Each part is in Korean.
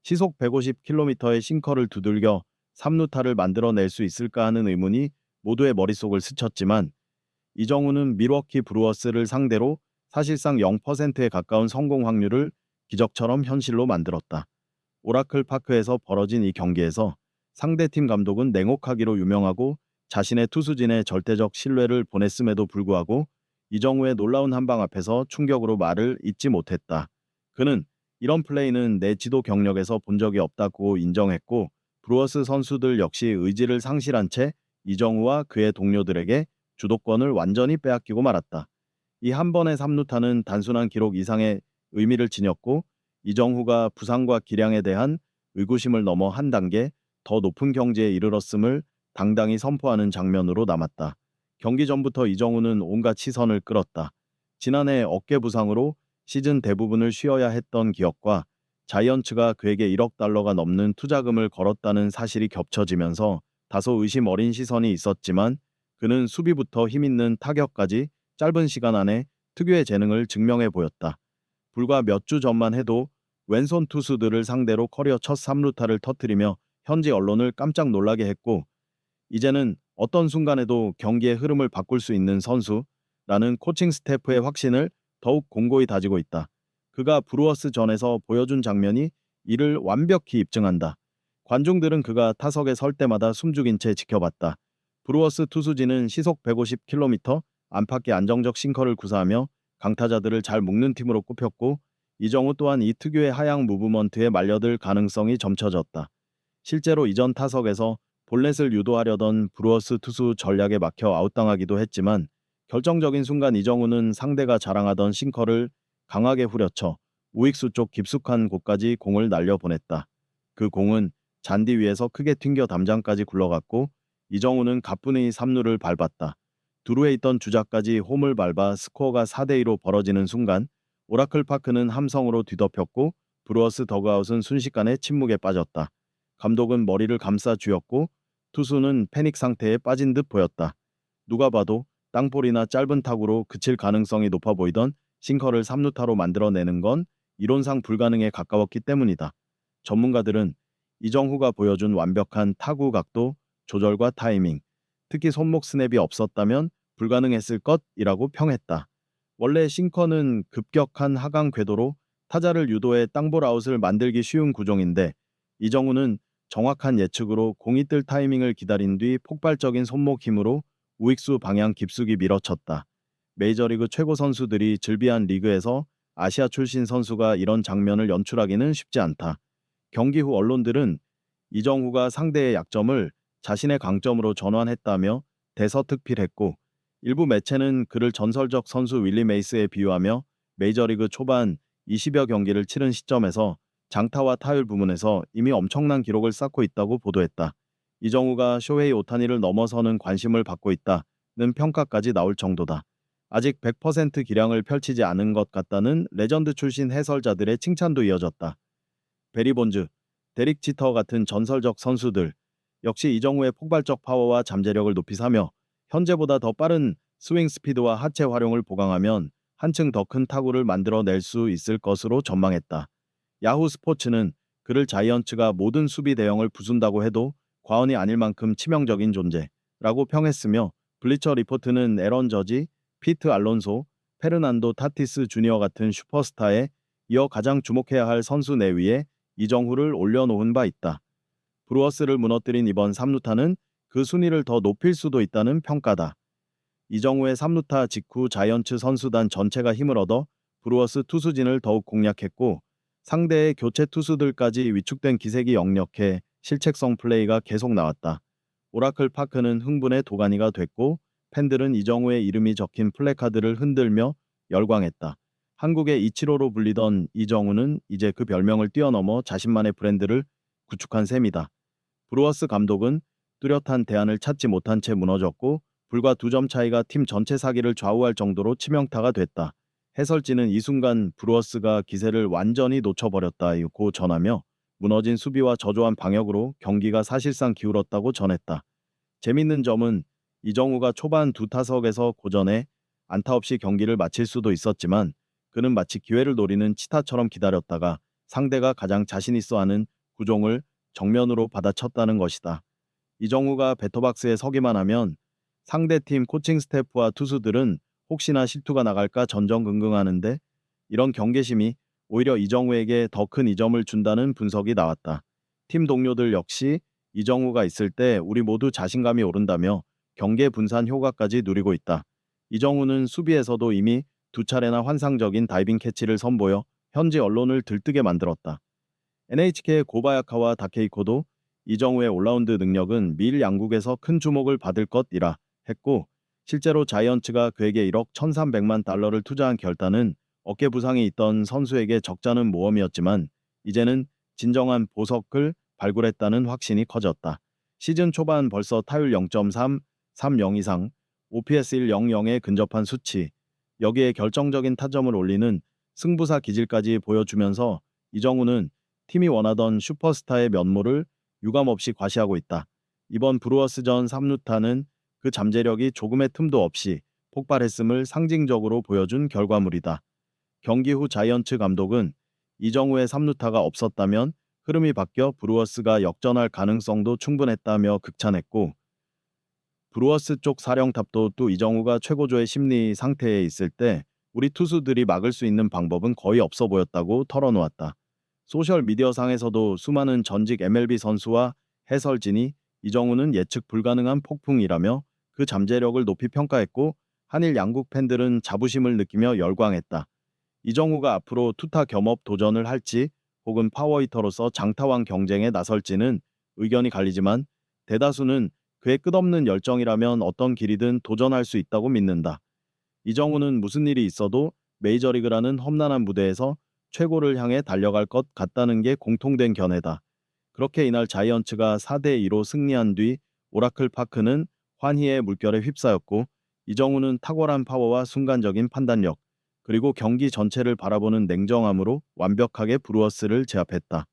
시속 150km의 싱커를 두들겨 3루타를 만들어낼 수 있을까 하는 의문이 모두의 머릿속을 스쳤지만 이정우는 밀워키 브루어스를 상대로 사실상 0%에 가까운 성공 확률을 기적처럼 현실로 만들었다. 오라클 파크에서 벌어진 이 경기에서 상대팀 감독은 냉혹하기로 유명하고 자신의 투수진에 절대적 신뢰를 보냈음에도 불구하고 이정우의 놀라운 한방 앞에서 충격으로 말을 잇지 못했다. 그는 이런 플레이는 내 지도 경력에서 본 적이 없다고 인정했고 브루어스 선수들 역시 의지를 상실한 채 이정우와 그의 동료들에게 주도권을 완전히 빼앗기고 말았다. 이 한 번의 3루타는 단순한 기록 이상의 의미를 지녔고 이정후가 부상과 기량에 대한 의구심을 넘어 한 단계 더 높은 경지에 이르렀음을 당당히 선포하는 장면으로 남았다. 경기 전부터 이정후는 온갖 시선을 끌었다. 지난해 어깨 부상으로 시즌 대부분을 쉬어야 했던 기억과 자이언츠가 그에게 1억 달러가 넘는 투자금을 걸었다는 사실이 겹쳐지면서 다소 의심 어린 시선이 있었지만 그는 수비부터 힘있는 타격까지 짧은 시간 안에 특유의 재능을 증명해 보였다. 불과 몇 주 전만 해도 왼손 투수들을 상대로 커리어 첫 3루타를 터뜨리며 현지 언론을 깜짝 놀라게 했고 이제는 어떤 순간에도 경기의 흐름을 바꿀 수 있는 선수라는 코칭 스태프의 확신을 더욱 공고히 다지고 있다. 그가 브루어스 전에서 보여준 장면이 이를 완벽히 입증한다. 관중들은 그가 타석에 설 때마다 숨죽인 채 지켜봤다. 브루어스 투수진은 시속 150km 안팎의 안정적 싱커를 구사하며 강타자들을 잘 묶는 팀으로 꼽혔고 이정우 또한 이 특유의 하향 무브먼트에 말려들 가능성이 점쳐졌다. 실제로 이전 타석에서 볼넷을 유도하려던 브루어스 투수 전략에 막혀 아웃당하기도 했지만 결정적인 순간 이정우는 상대가 자랑하던 싱커를 강하게 후려쳐 우익수 쪽 깊숙한 곳까지 공을 날려보냈다. 그 공은 잔디 위에서 크게 튕겨 담장까지 굴러갔고 이정우는 가뿐히 3루를 밟았다. 두루에 있던 주자까지 홈을 밟아 스코어가 4대2로 벌어지는 순간 오라클 파크는 함성으로 뒤덮였고 브루어스 더그아웃은 순식간에 침묵에 빠졌다. 감독은 머리를 감싸 쥐었고 투수는 패닉 상태에 빠진 듯 보였다. 누가 봐도 땅볼이나 짧은 타구로 그칠 가능성이 높아 보이던 싱커를 3루타로 만들어내는 건 이론상 불가능에 가까웠기 때문이다. 전문가들은 이정후가 보여준 완벽한 타구 각도, 조절과 타이밍, 특히 손목 스냅이 없었다면 불가능했을 것이라고 평했다. 원래 싱커는 급격한 하강 궤도로 타자를 유도해 땅볼 아웃을 만들기 쉬운 구종인데 이정후는 정확한 예측으로 공이 뜰 타이밍을 기다린 뒤 폭발적인 손목 힘으로 우익수 방향 깊숙이 밀어쳤다. 메이저리그 최고 선수들이 즐비한 리그에서 아시아 출신 선수가 이런 장면을 연출하기는 쉽지 않다. 경기 후 언론들은 이정후가 상대의 약점을 자신의 강점으로 전환했다며 대서특필했고 일부 매체는 그를 전설적 선수 윌리 메이스에 비유하며 메이저리그 초반 20여 경기를 치른 시점에서 장타와 타율 부문에서 이미 엄청난 기록을 쌓고 있다고 보도했다. 이정후가 쇼헤이 오타니를 넘어서는 관심을 받고 있다는 평가까지 나올 정도다. 아직 100% 기량을 펼치지 않은 것 같다는 레전드 출신 해설자들의 칭찬도 이어졌다. 베리 본즈, 데릭 지터 같은 전설적 선수들 역시 이정후의 폭발적 파워와 잠재력을 높이 사며 현재보다 더 빠른 스윙 스피드와 하체 활용을 보강하면 한층 더 큰 타구를 만들어낼 수 있을 것으로 전망했다. 야후 스포츠는 그를 자이언츠가 모든 수비 대형을 부순다고 해도 과언이 아닐 만큼 치명적인 존재라고 평했으며 블리처 리포트는 에런 저지, 피트 알론소, 페르난도 타티스 주니어 같은 슈퍼스타에 이어 가장 주목해야 할 선수 내위에 이정후를 올려놓은 바 있다. 브루어스를 무너뜨린 이번 3루타는 그 순위를 더 높일 수도 있다는 평가다. 이정후의 3루타 직후 자이언츠 선수단 전체가 힘을 얻어 브루어스 투수진을 더욱 공략했고 상대의 교체 투수들까지 위축된 기색이 역력해 실책성 플레이가 계속 나왔다. 오라클 파크는 흥분의 도가니가 됐고 팬들은 이정후의 이름이 적힌 플래카드를 흔들며 열광했다. 한국의 이치로로 불리던 이정후는 이제 그 별명을 뛰어넘어 자신만의 브랜드를 구축한 셈이다. 브루어스 감독은 뚜렷한 대안을 찾지 못한 채 무너졌고 불과 2점 차이가 팀 전체 사기를 좌우할 정도로 치명타가 됐다. 해설진은 이 순간 브루어스가 기세를 완전히 놓쳐버렸다고 전하며 무너진 수비와 저조한 방역으로 경기가 사실상 기울었다고 전했다. 재밌는 점은 이정후가 초반 두 타석에서 고전해 안타 없이 경기를 마칠 수도 있었지만 그는 마치 기회를 노리는 치타처럼 기다렸다가 상대가 가장 자신 있어 하는 구종을 정면으로 받아쳤다는 것이다. 이정우가 배터박스에 서기만 하면 상대팀 코칭 스태프와 투수들은 혹시나 실투가 나갈까 전전긍긍하는데 이런 경계심이 오히려 이정우에게 더 큰 이점을 준다는 분석이 나왔다. 팀 동료들 역시 이정우가 있을 때 우리 모두 자신감이 오른다며 경계 분산 효과까지 누리고 있다. 이정우는 수비에서도 이미 두 차례나 환상적인 다이빙 캐치를 선보여 현지 언론을 들뜨게 만들었다. NHK의 고바야카와 다케이코도 이정우의 올라운드 능력은 미일 양국에서 큰 주목을 받을 것이라 했고 실제로 자이언츠가 그에게 1억 1,300만 달러를 투자한 결단은 어깨 부상이 있던 선수에게 적잖은 모험이었지만 이제는 진정한 보석을 발굴했다는 확신이 커졌다. 시즌 초반 벌써 타율 0.3, 3영 이상, OPS 1.00에 근접한 수치, 여기에 결정적인 타점을 올리는 승부사 기질까지 보여주면서 이정우는 팀이 원하던 슈퍼스타의 면모를 유감없이 과시하고 있다. 이번 브루어스전 3루타는 그 잠재력이 조금의 틈도 없이 폭발했음을 상징적으로 보여준 결과물이다. 경기 후 자이언츠 감독은 이정우의 3루타가 없었다면 흐름이 바뀌어 브루어스가 역전할 가능성도 충분했다며 극찬했고 브루어스 쪽 사령탑도 또 이정우가 최고조의 심리 상태에 있을 때 우리 투수들이 막을 수 있는 방법은 거의 없어 보였다고 털어놓았다. 소셜미디어상에서도 수많은 전직 MLB 선수와 해설진이 이정우는 예측 불가능한 폭풍이라며 그 잠재력을 높이 평가했고 한일 양국 팬들은 자부심을 느끼며 열광했다. 이정우가 앞으로 투타 겸업 도전을 할지 혹은 파워히터로서 장타왕 경쟁에 나설지는 의견이 갈리지만 대다수는 그의 끝없는 열정이라면 어떤 길이든 도전할 수 있다고 믿는다. 이정우는 무슨 일이 있어도 메이저리그라는 험난한 무대에서 최고를 향해 달려갈 것 같다는 게 공통된 견해다. 그렇게 이날 자이언츠가 4대2로 승리한 뒤 오라클 파크는 환희의 물결에 휩싸였고 이정우는 탁월한 파워와 순간적인 판단력 그리고 경기 전체를 바라보는 냉정함으로 완벽하게 브루어스를 제압했다.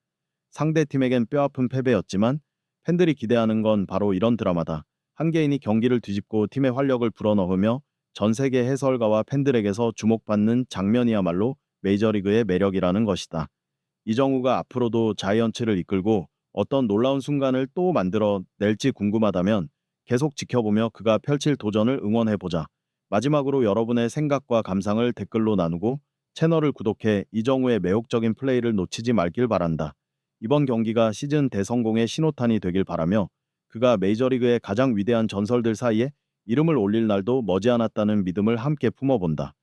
상대팀에겐 뼈아픈 패배였지만 팬들이 기대하는 건 바로 이런 드라마다. 한 개인이 경기를 뒤집고 팀의 활력을 불어넣으며 전 세계 해설가와 팬들에게서 주목받는 장면이야말로 메이저리그의 매력이라는 것이다. 이정우가 앞으로도 자이언츠를 이끌고 어떤 놀라운 순간을 또 만들어 낼지 궁금하다면 계속 지켜보며 그가 펼칠 도전을 응원해보자. 마지막으로 여러분의 생각과 감상을 댓글로 나누고 채널을 구독해 이정우의 매혹적인 플레이를 놓치지 말길 바란다. 이번 경기가 시즌 대성공의 신호탄이 되길 바라며 그가 메이저리그의 가장 위대한 전설들 사이에 이름을 올릴 날도 머지않았다는 믿음을 함께 품어본다.